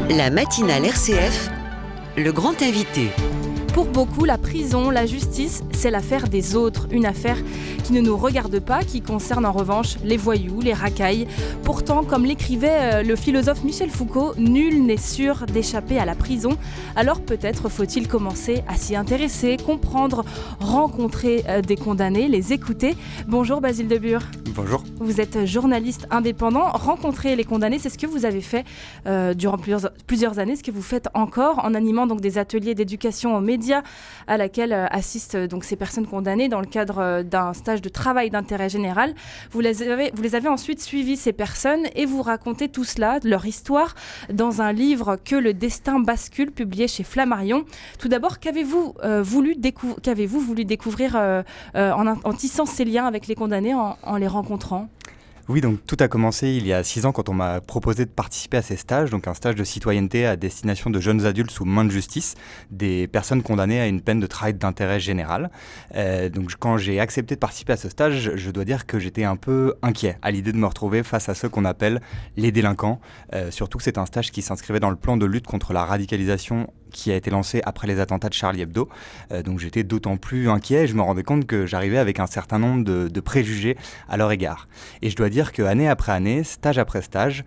La matinale RCF, le grand invité. Pour beaucoup, la prison, la justice, c'est l'affaire des autres. Une affaire qui ne nous regarde pas, qui concerne en revanche les voyous, les racailles. Pourtant, comme l'écrivait le philosophe Michel Foucault, nul n'est sûr d'échapper à la prison. Alors peut-être faut-il commencer à s'y intéresser, comprendre, rencontrer des condamnés, les écouter. Bonjour Basile Debure. Bonjour. Vous êtes journaliste indépendant. Rencontrer les condamnés, c'est ce que vous avez fait durant plusieurs années, ce que vous faites encore en animant donc des ateliers d'éducation aux médias à laquelle assistent donc ces personnes condamnées dans le cadre d'un stage de travail d'intérêt général. Vous les avez ensuite suivis, ces personnes, et vous racontez tout cela, leur histoire, dans un livre Que le destin bascule, publié chez Flammarion. Tout d'abord, qu'avez-vous voulu découvrir en tissant ces liens avec les condamnés, en les rencontrant ? Oui, donc tout a commencé il y a 6 ans quand on m'a proposé de participer à ces stages, donc un stage de citoyenneté à destination de jeunes adultes sous main de justice, des personnes condamnées à une peine de travail d'intérêt général. Donc quand j'ai accepté de participer à ce stage, je dois dire que j'étais un peu inquiet à l'idée de me retrouver face à ceux qu'on appelle les délinquants. Surtout que c'est un stage qui s'inscrivait dans le plan de lutte contre la radicalisation qui a été lancé après les attentats de Charlie Hebdo. Donc j'étais d'autant plus inquiet et je me rendais compte que j'arrivais avec un certain nombre de préjugés à leur égard. Et je dois dire qu'année après année, stage après stage,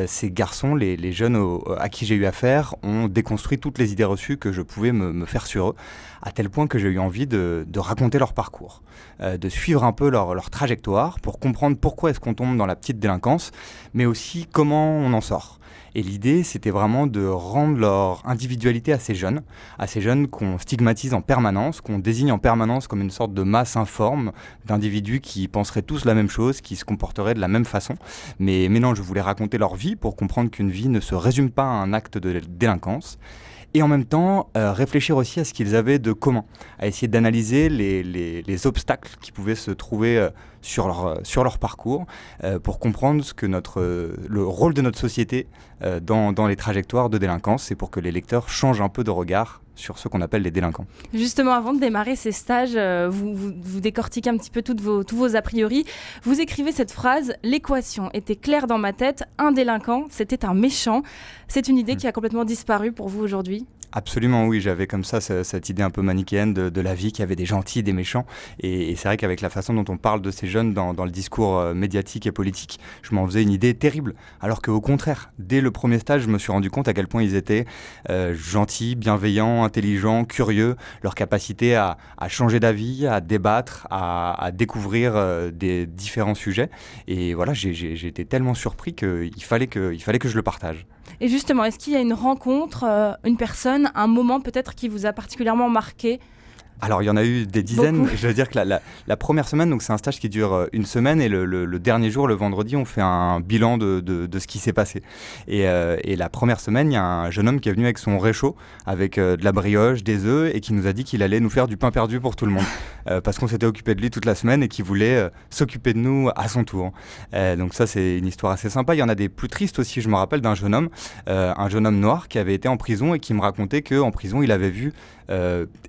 ces garçons, les jeunes à qui j'ai eu affaire, ont déconstruit toutes les idées reçues que je pouvais me faire sur eux, à tel point que j'ai eu envie de raconter leur parcours, de suivre un peu leur trajectoire pour comprendre pourquoi est-ce qu'on tombe dans la petite délinquance, mais aussi comment on en sort. Et l'idée, c'était vraiment de rendre leur individualité à ces jeunes qu'on stigmatise en permanence, qu'on désigne en permanence comme une sorte de masse informe d'individus qui penseraient tous la même chose, qui se comporteraient de la même façon. Mais non, je voulais raconter leur vie pour comprendre qu'une vie ne se résume pas à un acte de délinquance. Et en même temps, réfléchir aussi à ce qu'ils avaient de commun, à essayer d'analyser les obstacles qui pouvaient se trouver sur leur parcours, pour comprendre ce que le rôle de notre société dans les trajectoires de délinquance, et pour que les lecteurs changent un peu de regard sur ce qu'on appelle les délinquants. Justement, avant de démarrer ces stages, vous décortiquez un petit peu tous vos a priori. Vous écrivez cette phrase: l'équation était claire dans ma tête, un délinquant, c'était un méchant. C'est une idée qui a complètement disparu pour vous aujourd'hui ? Absolument, oui, j'avais comme ça cette idée un peu manichéenne de la vie, qu'il y avait des gentils, des méchants, et c'est vrai qu'avec la façon dont on parle de ces jeunes dans le discours médiatique et politique, je m'en faisais une idée terrible, alors qu'au contraire, dès le premier stage, je me suis rendu compte à quel point ils étaient gentils, bienveillants, intelligents, curieux, leur capacité à changer d'avis, à débattre, à découvrir des différents sujets, et voilà, j'ai été tellement surpris qu'il fallait que je le partage. Et justement, est-ce qu'il y a une rencontre, une personne, un moment peut-être qui vous a particulièrement marqué ? Alors, il y en a eu des dizaines. Beaucoup. Je veux dire que la première semaine, donc c'est un stage qui dure une semaine, et le dernier jour, le vendredi, on fait un bilan de ce qui s'est passé. Et la première semaine, il y a un jeune homme qui est venu avec son réchaud, avec de la brioche, des œufs, et qui nous a dit qu'il allait nous faire du pain perdu pour tout le monde, parce qu'on s'était occupé de lui toute la semaine et qu'il voulait s'occuper de nous à son tour. Donc ça, c'est une histoire assez sympa. Il y en a des plus tristes aussi. Je me rappelle d'un jeune homme noir qui avait été en prison et qui me racontait qu'en prison, il avait vu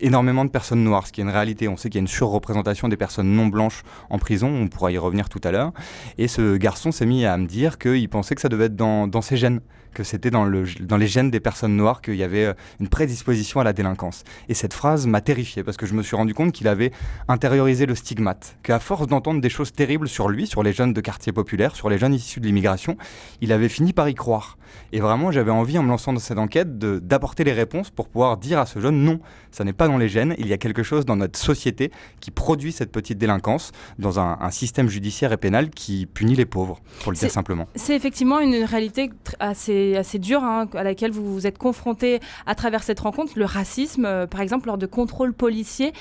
énormément de personnes noires, ce qui est une réalité. On sait qu'il y a une surreprésentation des personnes non blanches en prison, on pourra y revenir tout à l'heure. Et ce garçon s'est mis à me dire qu'il pensait que ça devait être dans ses gènes, que c'était dans les gènes des personnes noires qu'il y avait une prédisposition à la délinquance. Et cette phrase m'a terrifié, parce que je me suis rendu compte qu'il avait intériorisé le stigmate, qu'à force d'entendre des choses terribles sur lui, sur les jeunes de quartiers populaires, sur les jeunes issus de l'immigration, il avait fini par y croire. Et vraiment, j'avais envie, en me lançant dans cette enquête, d'apporter les réponses pour pouvoir dire à ce jeune: non, ça n'est pas dans les gènes, il y a quelque chose dans notre société qui produit cette petite délinquance, dans un système judiciaire et pénal qui punit les pauvres, pour le dire simplement. C'est effectivement une réalité assez dure, à laquelle vous vous êtes confronté à travers cette rencontre. Le racisme, par exemple, lors de contrôles policiers,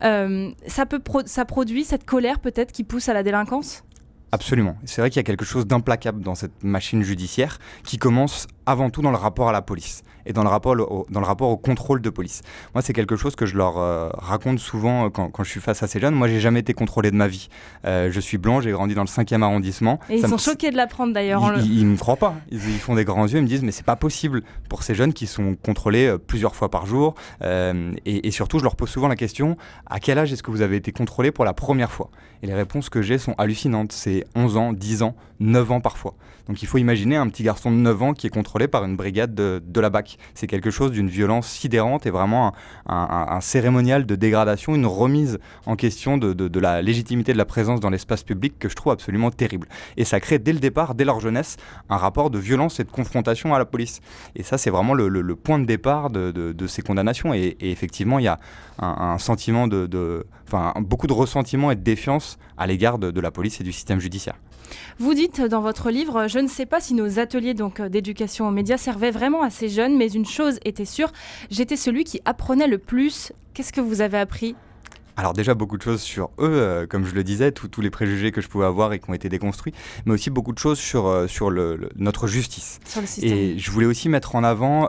ça produit cette colère peut-être qui pousse à la délinquance ? Absolument. C'est vrai qu'il y a quelque chose d'implacable dans cette machine judiciaire qui commence avant tout dans le rapport à la police et dans le rapport au contrôle de police. Moi, c'est quelque chose que je leur raconte souvent quand je suis face à ces jeunes. Moi, j'ai jamais été contrôlé de ma vie. Je suis blanc, j'ai grandi dans le 5e arrondissement. Et ils sont choqués de l'apprendre d'ailleurs. Ils me croient pas. Ils font des grands yeux, ils me disent mais c'est pas possible pour ces jeunes qui sont contrôlés plusieurs fois par jour. Et surtout, je leur pose souvent la question: à quel âge est-ce que vous avez été contrôlé pour la première fois ? Et les réponses que j'ai sont hallucinantes. C'est 11 ans, 10 ans, 9 ans parfois. Donc il faut imaginer un petit garçon de 9 ans qui est contrôlé contrôlé par une brigade de la BAC. C'est quelque chose d'une violence sidérante et vraiment un cérémonial de dégradation, une remise en question de la légitimité de la présence dans l'espace public que je trouve absolument terrible. Et ça crée dès le départ, dès leur jeunesse, un rapport de violence et de confrontation à la police. Et ça, c'est vraiment le point de départ de ces condamnations. Et effectivement, il y a un sentiment beaucoup de ressentiment et de défiance à l'égard de la police et du système judiciaire. Vous dites dans votre livre, je ne sais pas si nos ateliers d'éducation aux médias servaient vraiment à ces jeunes, mais une chose était sûre, j'étais celui qui apprenait le plus. Qu'est-ce que vous avez appris ? Alors déjà beaucoup de choses sur eux, comme je le disais, tous les préjugés que je pouvais avoir et qui ont été déconstruits, mais aussi beaucoup de choses sur notre justice. Sur le système. Et je voulais aussi mettre en avant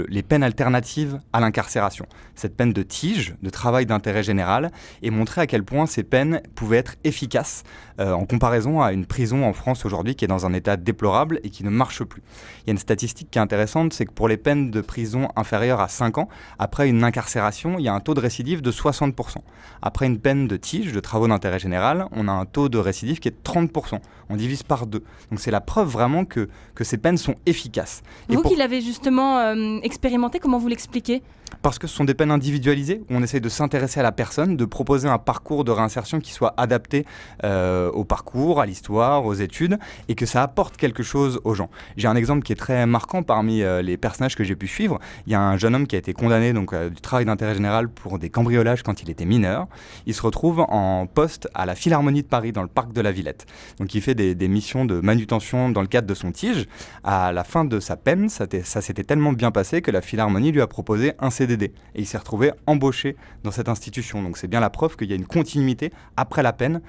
les peines alternatives à l'incarcération. Cette peine de tige, de travail d'intérêt général, et montrer à quel point ces peines pouvaient être efficaces en comparaison à une prison en France aujourd'hui qui est dans un état déplorable et qui ne marche plus. Il y a une statistique qui est intéressante, c'est que pour les peines de prison inférieures à 5 ans, après une incarcération, il y a un taux de récidive de 60%. Après une peine de tige, de travaux d'intérêt général, on a un taux de récidive qui est de 30%. On divise par 2. Donc c'est la preuve vraiment que ces peines sont efficaces. Vous qui l'avez justement expérimenté, comment vous l'expliquez ? Parce que ce sont des peines individualisées, où on essaye de s'intéresser à la personne, de proposer un parcours de réinsertion qui soit adapté au parcours, à l'histoire, aux études, et que ça apporte quelque chose aux gens. J'ai un exemple qui est très marquant parmi les personnages que j'ai pu suivre. Il y a un jeune homme qui a été condamné du travail d'intérêt général pour des cambriolages quand il était mineur. Il se retrouve en poste à la Philharmonie de Paris, dans le parc de la Villette. Donc il fait des missions de manutention dans le cadre de son tige. À la fin de sa peine, ça s'était tellement bien passé que la Philharmonie lui a proposé un CDD. Et il s'est retrouvé embauché dans cette institution. Donc c'est bien la preuve qu'il y a une continuité après la peine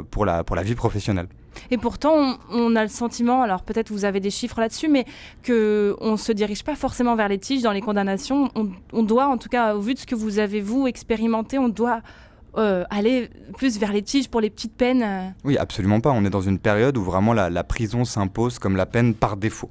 pour la vie professionnelle. Et pourtant, on a le sentiment, alors peut-être vous avez des chiffres là-dessus, mais qu'on ne se dirige pas forcément vers les tiges dans les condamnations. On doit, en tout cas, au vu de ce que vous avez, vous, expérimenté, on doit aller plus vers les tiges pour les petites peines. Oui, absolument pas. On est dans une période où vraiment la prison s'impose comme la peine par défaut.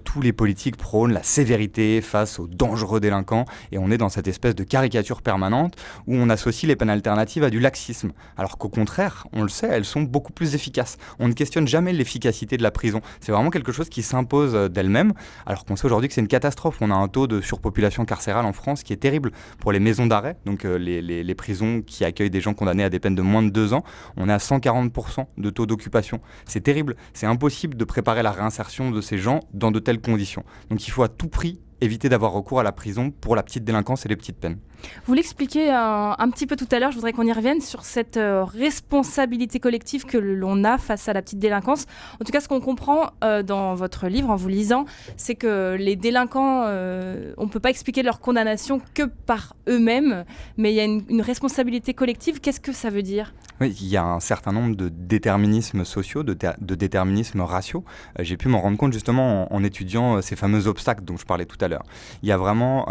Tous les politiques prônent la sévérité face aux dangereux délinquants et on est dans cette espèce de caricature permanente où on associe les peines alternatives à du laxisme. Alors qu'au contraire, on le sait, elles sont beaucoup plus efficaces. On ne questionne jamais l'efficacité de la prison. C'est vraiment quelque chose qui s'impose d'elle-même, alors qu'on sait aujourd'hui que c'est une catastrophe. On a un taux de surpopulation carcérale en France qui est terrible pour les maisons d'arrêt, donc les prisons qui accueillent des gens condamnés à des peines de moins de 2 ans. On est à 140% de taux d'occupation. C'est terrible. C'est impossible de préparer la réinsertion de ces gens dans de telles conditions. Donc il faut à tout prix éviter d'avoir recours à la prison pour la petite délinquance et les petites peines. Vous l'expliquez un petit peu tout à l'heure, je voudrais qu'on y revienne sur cette responsabilité collective que l'on a face à la petite délinquance. En tout cas, ce qu'on comprend dans votre livre, en vous lisant, c'est que les délinquants, on ne peut pas expliquer leur condamnation que par eux-mêmes, mais il y a une responsabilité collective. Qu'est-ce que ça veut dire ? Oui, il y a un certain nombre de déterminismes sociaux, de déterminismes raciaux. J'ai pu m'en rendre compte justement en étudiant ces fameux obstacles dont je parlais tout à l'heure. Il y a vraiment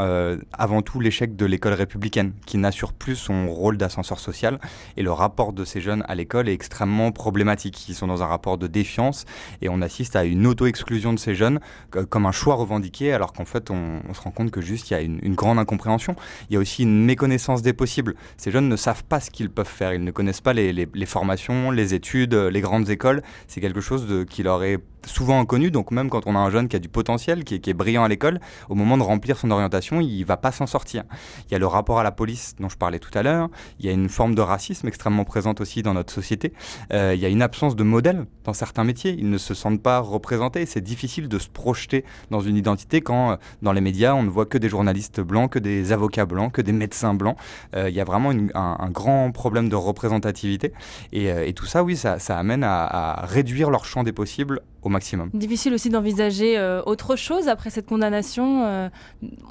avant tout l'échec de l'école républicaine qui n'assure plus son rôle d'ascenseur social et le rapport de ces jeunes à l'école est extrêmement problématique. Ils sont dans un rapport de défiance et on assiste à une auto-exclusion de ces jeunes comme un choix revendiqué alors qu'en fait on se rend compte que juste il y a une grande incompréhension. Il y a aussi une méconnaissance des possibles. Ces jeunes ne savent pas ce qu'ils peuvent faire. Ils ne connaissent pas les formations, les études, les grandes écoles. C'est quelque chose qui leur est souvent inconnu, donc même quand on a un jeune qui a du potentiel, qui est brillant à l'école, au moment de remplir son orientation, il ne va pas s'en sortir. Il y a le rapport à la police dont je parlais tout à l'heure, il y a une forme de racisme extrêmement présente aussi dans notre société, il y a une absence de modèle dans certains métiers, ils ne se sentent pas représentés, c'est difficile de se projeter dans une identité quand dans les médias on ne voit que des journalistes blancs, que des avocats blancs, que des médecins blancs, il y a vraiment un grand problème de représentativité et tout ça, oui, ça amène à réduire leur champ des possibles au maximum. Difficile aussi d'envisager autre chose après cette condamnation.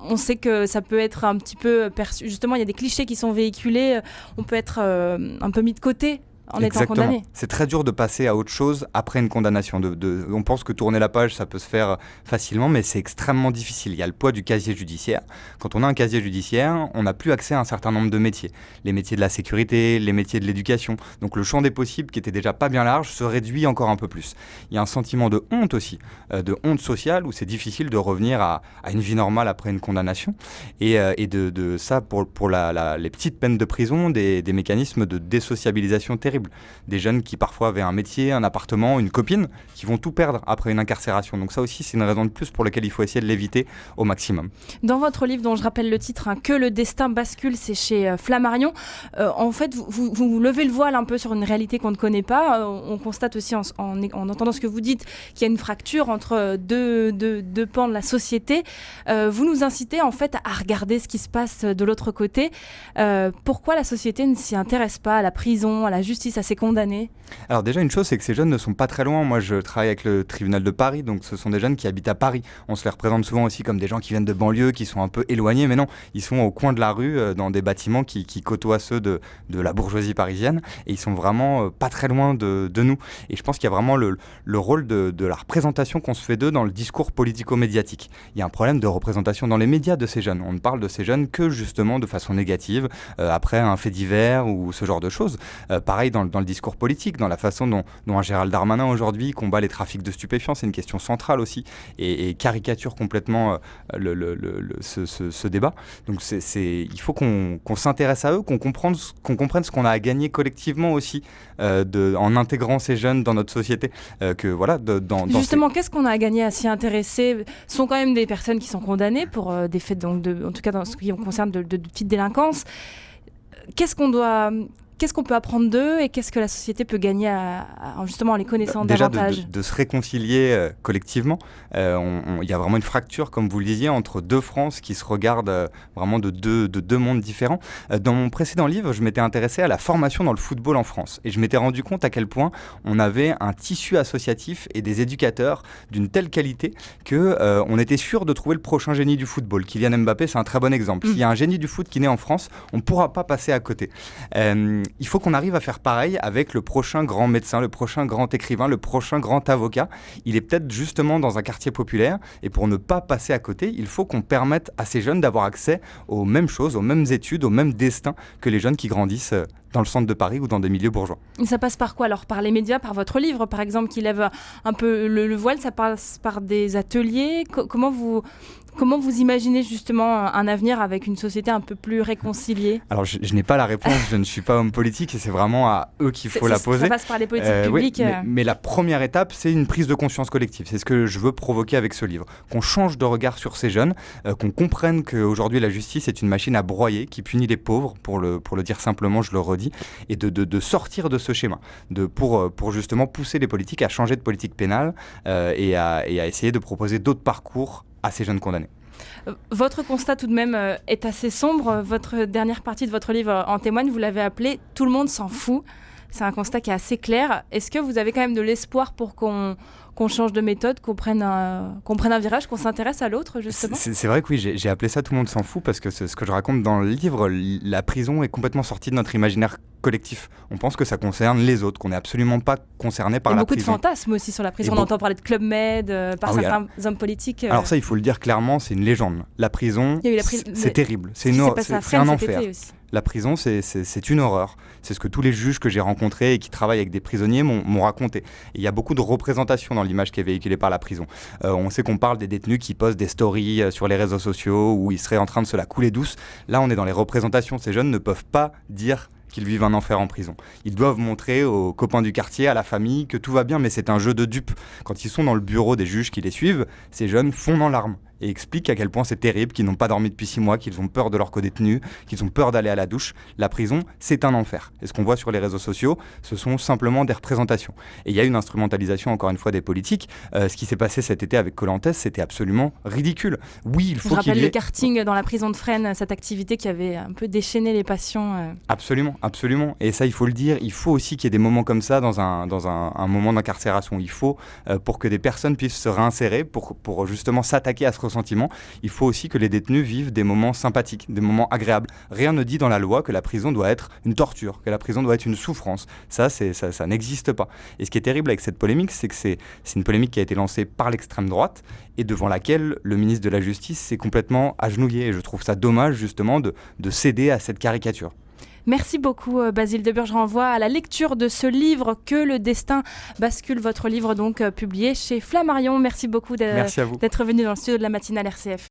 On sait que ça peut être un petit peu perçu. Justement, il y a des clichés qui sont véhiculés. On peut être un peu mis de côté en étant condamné. C'est très dur de passer à autre chose après une condamnation. On pense que tourner la page, ça peut se faire facilement, mais c'est extrêmement difficile. Il y a le poids du casier judiciaire. Quand on a un casier judiciaire, on n'a plus accès à un certain nombre de métiers. Les métiers de la sécurité, les métiers de l'éducation. Donc le champ des possibles, qui était déjà pas bien large, se réduit encore un peu plus. Il y a un sentiment de honte aussi, de honte sociale, où c'est difficile de revenir à une vie normale après une condamnation. Et de ça, pour les petites peines de prison, des mécanismes de désociabilisation terribles. terrible. Des jeunes qui parfois avaient un métier, un appartement, une copine, qui vont tout perdre après une incarcération. Donc ça aussi, c'est une raison de plus pour laquelle il faut essayer de l'éviter au maximum. Dans votre livre, dont je rappelle le titre, Que le destin bascule, c'est chez Flammarion, en fait, vous levez le voile un peu sur une réalité qu'on ne connaît pas. On constate aussi en entendant ce que vous dites qu'il y a une fracture entre deux pans de la société. Vous nous incitez en fait à regarder ce qui se passe de l'autre côté. Pourquoi la société ne s'y intéresse pas, à la prison, à la justice, à ces condamnés ? Alors déjà, une chose, c'est que ces jeunes ne sont pas très loin. Moi, je travaille avec le tribunal de Paris, donc ce sont des jeunes qui habitent à Paris. On se les représente souvent aussi comme des gens qui viennent de banlieue, qui sont un peu éloignés, mais non, ils sont au coin de la rue, dans des bâtiments qui côtoient ceux de la bourgeoisie parisienne, et ils sont vraiment pas très loin de nous. Et je pense qu'il y a vraiment le rôle de la représentation qu'on se fait d'eux dans le discours politico-médiatique. Il y a un problème de représentation dans les médias de ces jeunes. On ne parle de ces jeunes que justement de façon négative, après un fait divers ou ce genre de choses. Pareil dans le discours politique, dans la façon dont un Gérald Darmanin aujourd'hui combat les trafics de stupéfiants, c'est une question centrale aussi, et caricature complètement ce débat. Donc il faut qu'on s'intéresse à eux, qu'on comprenne ce qu'on a à gagner collectivement aussi en intégrant ces jeunes dans notre société. Justement, qu'est-ce qu'on a à gagner à s'y intéresser ? Ce sont quand même des personnes qui sont condamnées pour des faits, en tout cas dans ce qui concerne de petites délinquances. Qu'est-ce qu'on peut apprendre d'eux et qu'est-ce que la société peut gagner justement en les connaissant davantage ? Déjà de se réconcilier collectivement. Il y a vraiment une fracture, comme vous le disiez, entre deux France qui se regardent vraiment de deux mondes différents. Dans mon précédent livre, je m'étais intéressé à la formation dans le football en France et je m'étais rendu compte à quel point on avait un tissu associatif et des éducateurs d'une telle qualité qu'on était sûr de trouver le prochain génie du football. Kylian Mbappé, c'est un très bon exemple. S'il y a un génie du foot qui naît en France, on ne pourra pas passer à côté. Il faut qu'on arrive à faire pareil avec le prochain grand médecin, le prochain grand écrivain, le prochain grand avocat. Il est peut-être justement dans un quartier populaire et pour ne pas passer à côté, il faut qu'on permette à ces jeunes d'avoir accès aux mêmes choses, aux mêmes études, au même destin que les jeunes qui grandissent dans le centre de Paris ou dans des milieux bourgeois. Et ça passe par quoi alors ? Par les médias, par votre livre par exemple qui lève un peu le voile, ça passe par des ateliers ? Comment vous imaginez justement un avenir avec une société un peu plus réconciliée ? Alors je n'ai pas la réponse, je ne suis pas homme politique et c'est vraiment à eux qu'il faut la poser. Ça passe par les politiques publiques. Oui, mais la première étape, c'est une prise de conscience collective. C'est ce que je veux provoquer avec ce livre. Qu'on change de regard sur ces jeunes, qu'on comprenne qu'aujourd'hui la justice est une machine à broyer qui punit les pauvres, pour le dire simplement, je le redis, et de sortir de ce schéma, pour justement pousser les politiques à changer de politique pénale et à essayer de proposer d'autres parcours à ces jeunes condamnés. Votre constat tout de même est assez sombre. Votre dernière partie de votre livre en témoigne, vous l'avez appelé « Tout le monde s'en fout ». C'est un constat qui est assez clair. Est-ce que vous avez quand même de l'espoir pour qu'on change de méthode, qu'on prenne un virage, qu'on s'intéresse à l'autre, justement ? C'est vrai que oui, j'ai appelé ça « Tout le monde s'en fout » parce que c'est ce que je raconte dans le livre. La prison est complètement sortie de notre imaginaire collectif. On pense que ça concerne les autres, qu'on n'est absolument pas concerné par la prison. Il y a beaucoup de fantasmes aussi sur la prison. On entend parler de Club Med par certains hommes politiques. Alors ça, il faut le dire clairement, c'est une légende. La prison, c'est terrible. C'est un enfer. La prison, c'est une horreur. C'est ce que tous les juges que j'ai rencontrés et qui travaillent avec des prisonniers m'ont raconté. Et il y a beaucoup de représentations dans l'image qui est véhiculée par la prison. On sait qu'on parle des détenus qui postent des stories sur les réseaux sociaux où ils seraient en train de se la couler douce. Là, on est dans les représentations. Ces jeunes ne peuvent pas dire qu'ils vivent un enfer en prison. Ils doivent montrer aux copains du quartier, à la famille, que tout va bien, mais c'est un jeu de dupes. Quand ils sont dans le bureau des juges qui les suivent, ces jeunes fondent en larmes et expliquent à quel point c'est terrible, qu'ils n'ont pas dormi depuis 6 mois, qu'ils ont peur de leurs co-détenus, qu'ils ont peur d'aller à la douche. La prison, c'est un enfer. Et ce qu'on voit sur les réseaux sociaux, ce sont simplement des représentations. Et il y a une instrumentalisation, encore une fois, des politiques. Ce qui s'est passé cet été avec Colantes, c'était absolument ridicule. Oui, il faut qu'il y ait... Je rappelle le karting dans la prison de Fresnes, cette activité qui avait un peu déchaîné les passions. Absolument, absolument. Et ça, il faut le dire, il faut aussi qu'il y ait des moments comme ça dans un moment d'incarcération. Il faut, pour que des personnes puissent se réinsérer, pour justement s'attaquer à ce ressentiment, il faut aussi que les détenus vivent des moments sympathiques, des moments agréables. Rien ne dit dans la loi que la prison doit être une torture, que la prison doit être une souffrance. Ça n'existe pas. Et ce qui est terrible avec cette polémique, c'est que c'est une polémique qui a été lancée par l'extrême droite et devant laquelle le ministre de la Justice s'est complètement agenouillé. Et je trouve ça dommage justement de céder à cette caricature. Merci beaucoup Basile Debure. Je renvoie à la lecture de ce livre Que le destin bascule, votre livre donc publié chez Flammarion. Merci beaucoup d'être venu dans le studio de la matinale RCF.